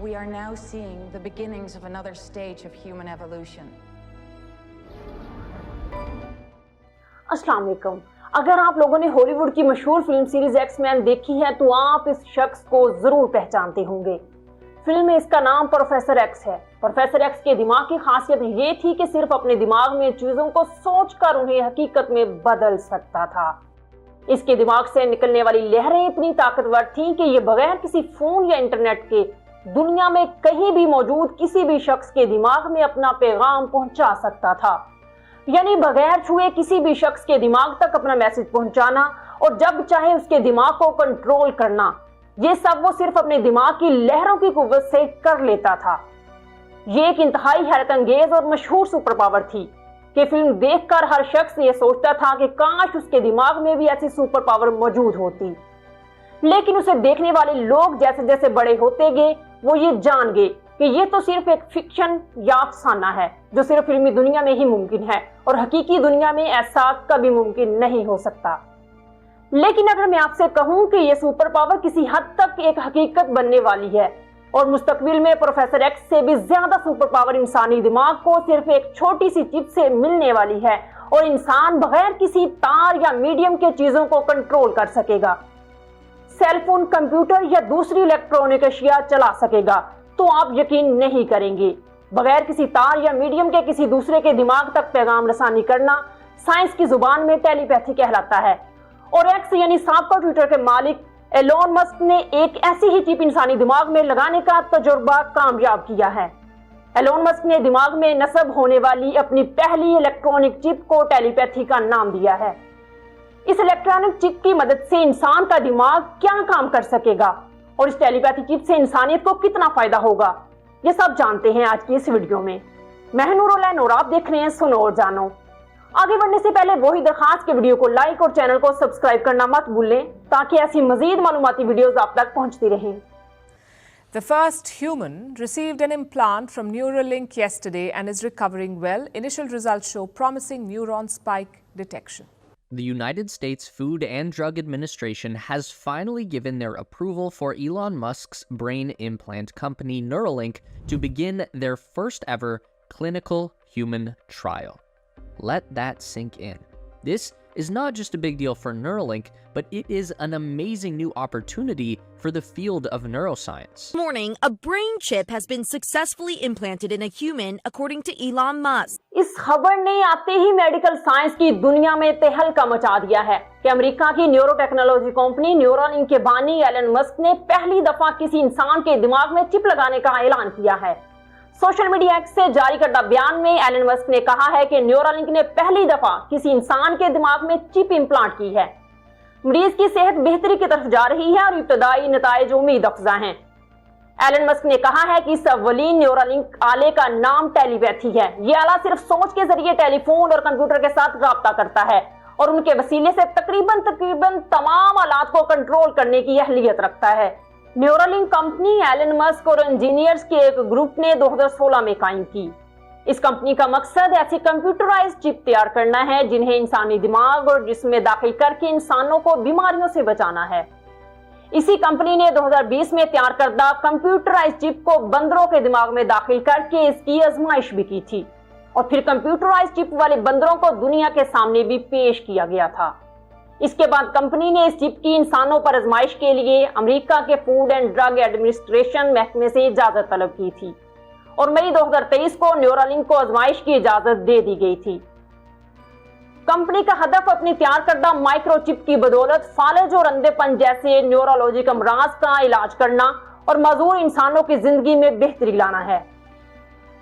we are now seeing the beginnings of another stage of human evolution. अस्सलाम वालेकुम। अगर आप लोगों ने हॉलीवुड की मशहूर फिल्म सीरीज एक्स-मैन देखी है तो आप इस शख्स को जरूर पहचानते होंगे। फिल्म में इसका नाम प्रोफेसर एक्स है। प्रोफेसर एक्स के दिमाग की खासियत ये थी कि सिर्फ अपने दिमाग में चीजों को सोचकर उन्हें हकीकत में बदल सकता था। इसके दिमाग से निकलने वाली लहरें इतनी ताकतवर थीं कि ये बगैर किसी फोन या इंटरनेट के दुनिया में कहीं भी मौजूद किसी भी शख्स के दिमाग में अपना पैगाम पहुंचा सकता था। यानी बगैर छुए किसी भी शख्स के दिमाग तक अपना मैसेज पहुंचाना और जब चाहे उसके दिमाग को कंट्रोल करना, ये सब वो सिर्फ अपने दिमाग की लहरों की कुव्वत से कर लेता था। ये एक इंतहाई हैरत अंगेज और मशहूर सुपर पावर थी कि फिल्म देखकर हर शख्स ये सोचता था कि काश उसके दिमाग में भी ऐसी सुपर पावर मौजूद होती। लेकिन उसे देखने वाले लोग जैसे जैसे बड़े होते गए वो ये जान गए कि ये तो सिर्फ एक फिक्शन या अफसाना है जो सिर्फ फिल्मी दुनिया में ही मुमकिन है और हकीकी दुनिया में ऐसा कभी मुमकिन नहीं हो सकता। लेकिन अगर मैं आपसे कहूं कि ये सुपर पावर किसी हद तक एक हकीकत बनने वाली है और मुस्तकबिल में प्रोफेसर एक्स से भी ज्यादा सुपर पावर इंसानी दिमाग को सिर्फ एक छोटी सी चिप से मिलने वाली है और इंसान बगैर किसी तार या मीडियम के चीजों को कंट्रोल कर सकेगा, सेलफोन, कंप्यूटर या दूसरी इलेक्ट्रॉनिक अशिया चला सकेगा, तो आप यकीन नहीं करेंगे। बगैर किसी तार या मीडियम के किसी दूसरे के दिमाग तक पैगाम रसानी करना साइंस की जुबान में टेलीपैथी कहलाता है। और एक्स यानी साबका ट्विटर के मालिक एलोन मस्क ने एक ऐसी ही चिप इंसानी दिमाग में लगाने का तजुर्बा कामयाब किया है। एलोन मस्क ने दिमाग में नस्ब होने वाली अपनी पहली इलेक्ट्रॉनिक चिप को टेलीपैथी का नाम दिया है। इस इलेक्ट्रॉनिक चिप की मदद से इंसान का दिमाग क्या काम कर सकेगा और इस टेलीपैथी चिप से इंसानियत को कितना फायदा होगा, ये सब जानते हैं आज की इस वीडियो में। मैं नूरुल और आप देख रहे हैं सुनो और जानो। आगे बढ़ने से पहले वही दरखास्त के वीडियो को लाइक और चैनल को सब्सक्राइब करना मत भूलें ताकि ऐसी मजीद मालूमाती वीडियोस आप तक पहुंचती रहें। The first human received an implant from Neuralink yesterday and is recovering well. Initial results show promising neuron spike detection. The United States Food and Drug Administration has finally given their approval for Elon Musk's brain implant company Neuralink to begin their first ever clinical human trial. Let that sink in. This is not just a big deal for Neuralink, but it is an amazing new opportunity for the field of neuroscience. This morning, a brain chip has been successfully implanted in a human, according to Elon Musk. इस खबर ने आते ही medical science की दुनिया में तहलका मचा दिया है कि अमेरिका की न्यूरो टेक्नोलॉजी कंपनी न्यूरालिंक के बानी एलन मस्क ने पहली दफा किसी इंसान के दिमाग में चिप लगाने का ऐलान किया है। सोशल मीडिया एक्स से जारी करदा बयान में एलन मस्क ने कहा है कि न्यूरालिंक ने पहली दफा किसी इंसान के दिमाग में चिप इम्प्लांट की है। मरीज की सेहत बेहतरी की तरफ जा रही है और इब्तदाई नताइज उम्मीद अफजा हैं। एलन मस्क ने कहा है कि इस अवलीन न्यूरालिंक आले का नाम टेलीपैथी है। ये आला सिर्फ सोच के जरिए टेलीफोन और कंप्यूटर के साथ राब्ता करता है और उनके वसीले से तकरीबन तमाम आलात को कंट्रोल करने की अहलियत रखता है। न्यूरालिंक कंपनी एलन मस्क और इंजीनियर्स के एक ग्रुप ने 2016 में कायम की। इस कंपनी का मकसद ऐसी कंप्यूटराइज्ड चिप तैयार करना है जिन्हें इंसानी दिमाग और जिस्म में दाखिल करके इंसानों को बीमारियों से बचाना है। इसी कंपनी ने 2020 में तैयार करदा कंप्यूटराइज्ड चिप को बंदरों के दिमाग में दाखिल करके इसकी आजमाइश भी की थी और फिर कंप्यूटराइज्ड चिप वाले बंदरों को दुनिया के सामने भी पेश किया गया था। इसके बाद कंपनी ने इस चिप की इंसानों पर आजमाइश के लिए अमेरिका के फूड एंड ड्रग एडमिनिस्ट्रेशन महकमे से इजाजत तलब की थी और मई 2023 को न्यूरालिंक को आजमाइश की इजाजत दे दी गई थी। कंपनी का हदफ अपनी तैयार करदा माइक्रोचिप की बदौलत फालज और अंधेपन जैसे न्यूरोलॉजिक अमराज का इलाज करना और मजदूर इंसानों की जिंदगी में बेहतरी लाना है।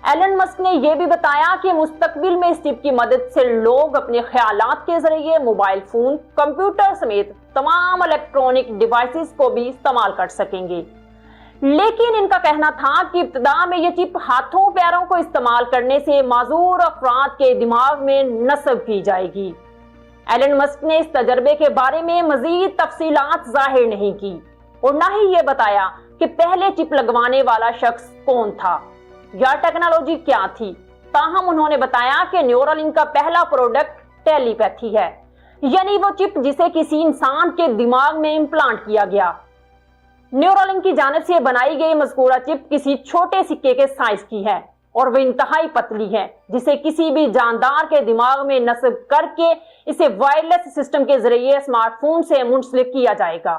एलन मस्क ने यह भी बताया कि मुस्तकबिल में इस चिप की मदद से लोग अपने ख्यालात के जरिए मोबाइल फोन, कंप्यूटर समेत तमाम इलेक्ट्रॉनिक डिवाइसेस को भी इस्तेमाल कर सकेंगे। लेकिन इनका कहना था कि इब्तिदा में यह चिप हाथों पैरों को इस्तेमाल करने से माजूर अफराद के दिमाग में नस्ब की जाएगी। एलन मस्क ने इस तजर्बे के बारे में मजीद तफसीलात जाहिर नहीं की और न ही ये बताया कि पहले चिप लगवाने वाला शख्स कौन था या टेक्नोलॉजी क्या थी। ताहम उन्होंने बताया कि न्यूरालिंक का पहला प्रोडक्ट टेलीपैथी है, यानी वो चिप जिसे किसी इंसान के दिमाग में इम्प्लांट किया गया। न्यूरोलिंक की जानिब से बनाई गई मज़कूरा चिप किसी छोटे सिक्के के साइज की है और वह इंतहाई पतली है, जिसे किसी भी जानदार के दिमाग में नस्ब करके इसे वायरलेस सिस्टम के जरिए स्मार्टफोन से मुंसलिक किया जाएगा।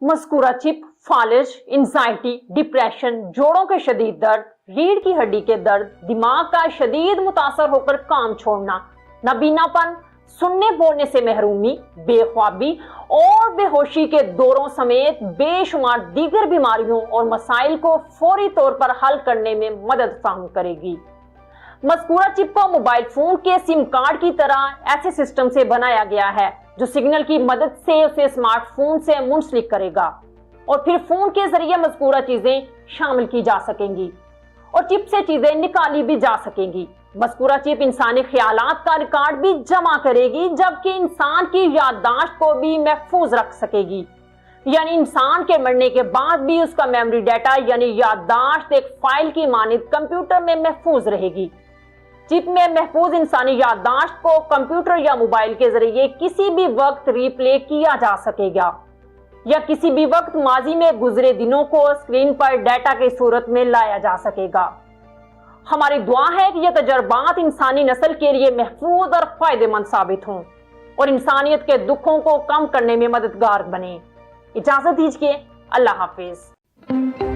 मज़कूरा चिप फालिज, एंजाइटी, डिप्रेशन, जोड़ों के शदीद दर्द, रीढ़ की हड्डी के दर्द, दिमाग का शदीद मुतासर होकर काम छोड़ना, नाबीनापन, सुनने बोलने से महरूमी, बेख्वाबी और बेहोशी के दौरों समेत बेशुमार दीगर बीमारियों और मसाइल को फौरी तौर पर हल करने में मदद फराहम करेगी। मज़कूरा चिप को मोबाइल फोन के सिम कार्ड की तरह ऐसे सिस्टम से बनाया गया है जो सिग्नल की मदद से उसे स्मार्टफोन से मुंसलिक करेगा और फिर फोन के जरिए मज़कूरा चीजें शामिल की जा सकेंगी और चिप से चीजें निकाली भी जा सकेंगी। मज़कूरा चिप इंसानी ख्यालात का रिकॉर्ड भी जमा करेगी, जबकि इंसान की याददाश्त को भी महफूज रख सकेगी। यानी इंसान के मरने के बाद भी उसका मेमोरी डाटा यानी याददाश्त एक फाइल की मानिंद कंप्यूटर में महफूज रहेगी। चिप में महफूज इंसानी याददाश्त को कंप्यूटर या मोबाइल के जरिए किसी भी वक्त रिप्ले किया जा सकेगा या किसी भी वक्त माजी में गुजरे दिनों को स्क्रीन पर डाटा की सूरत में लाया जा सकेगा। हमारी दुआ है कि यह तजर्बात इंसानी नस्ल के लिए महफूज और फायदेमंद साबित हों और इंसानियत के दुखों को कम करने में मददगार बने। इजाजत दीजिए, अल्लाह हाफिज।